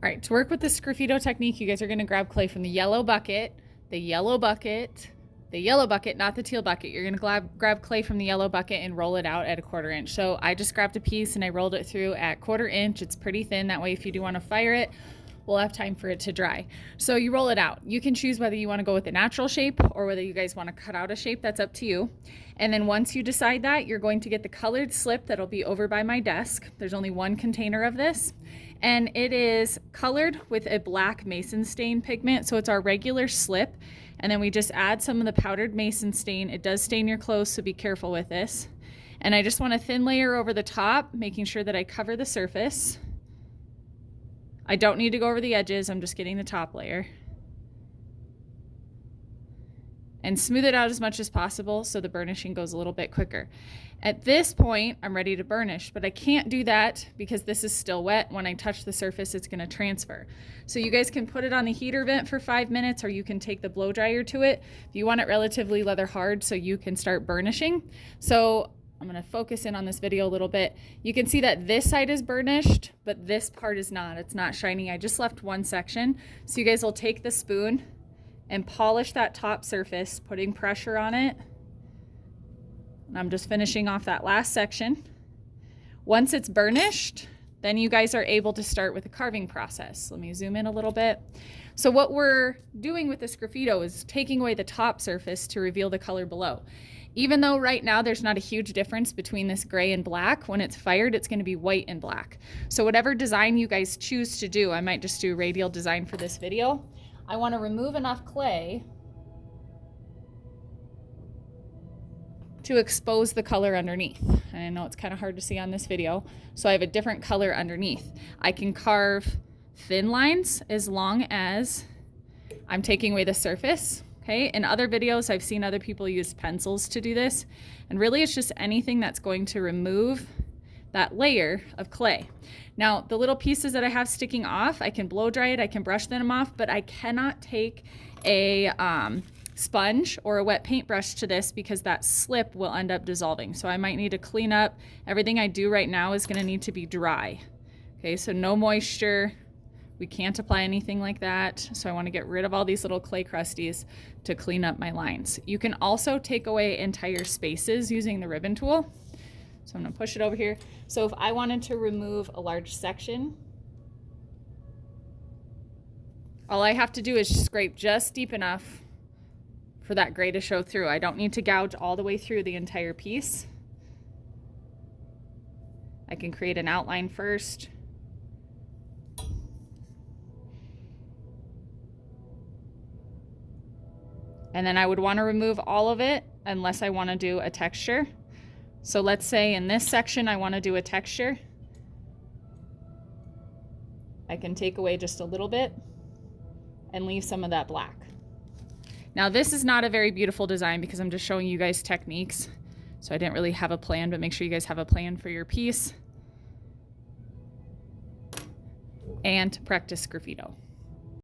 All right, to work with the Sgraffito technique, you guys are gonna grab clay from the yellow bucket, the yellow bucket, not the teal bucket. You're gonna grab clay from the yellow bucket and roll it out at 1/4 inch. So I just grabbed a piece and I rolled it through at 1/4 inch. It's pretty thin. That way, if you do wanna fire it, we'll have time for it to dry. So you roll it out. You can choose whether you wanna go with a natural shape or whether you guys wanna cut out a shape. That's up to you. And then once you decide that, you're going to get the colored slip that'll be over by my desk. There's only one container of this. And it is colored with a black mason stain pigment. So it's our regular slip. And then we just add some of the powdered mason stain. It does stain your clothes, so be careful with this. And I just want a thin layer over the top, making sure that I cover the surface. I don't need to go over the edges. I'm just getting the top layer. And smooth it out as much as possible so the burnishing goes a little bit quicker. At this point, I'm ready to burnish, but I can't do that because this is still wet. When I touch the surface, it's gonna transfer. So you guys can put it on the heater vent for 5 minutes, or you can take the blow dryer to it. If you want it relatively leather hard so you can start burnishing. So I'm gonna focus in on this video a little bit. You can see that this side is burnished, but this part is not. It's not shiny. I just left one section. So you guys will take the spoon and polish that top surface, putting pressure on it. And I'm just finishing off that last section. Once it's burnished, then you guys are able to start with the carving process. Let me zoom in a little bit. So what we're doing with the Sgraffito is taking away the top surface to reveal the color below. Even though right now there's not a huge difference between this gray and black, when it's fired, it's gonna be white and black. So whatever design you guys choose to do, I might just do radial design for this video. I wanna remove enough clay to expose the color underneath. And I know it's kind of hard to see on this video, so I have a different color underneath. I can carve thin lines as long as I'm taking away the surface. Okay, in other videos, I've seen other people use pencils to do this, and really it's just anything that's going to remove that layer of clay. Now, the little pieces that I have sticking off, I can blow dry it, I can brush them off, but I cannot take a sponge or a wet paintbrush to this because that slip will end up dissolving. So I might need to clean up. Everything I do right now is gonna need to be dry. Okay, so no moisture. We can't apply anything like that. So I want to get rid of all these little clay crusties to clean up my lines. You can also take away entire spaces using the ribbon tool. So I'm gonna push it over here. So if I wanted to remove a large section, all I have to do is scrape just deep enough for that gray to show through. I don't need to gouge all the way through the entire piece. I can create an outline first. And then I would want to remove all of it unless I want to do a texture. So let's say in this section I want to do a texture. I can take away just a little bit and leave some of that black. Now this is not a very beautiful design because I'm just showing you guys techniques. So I didn't really have a plan, but make sure you guys have a plan for your piece. And practice Sgraffito.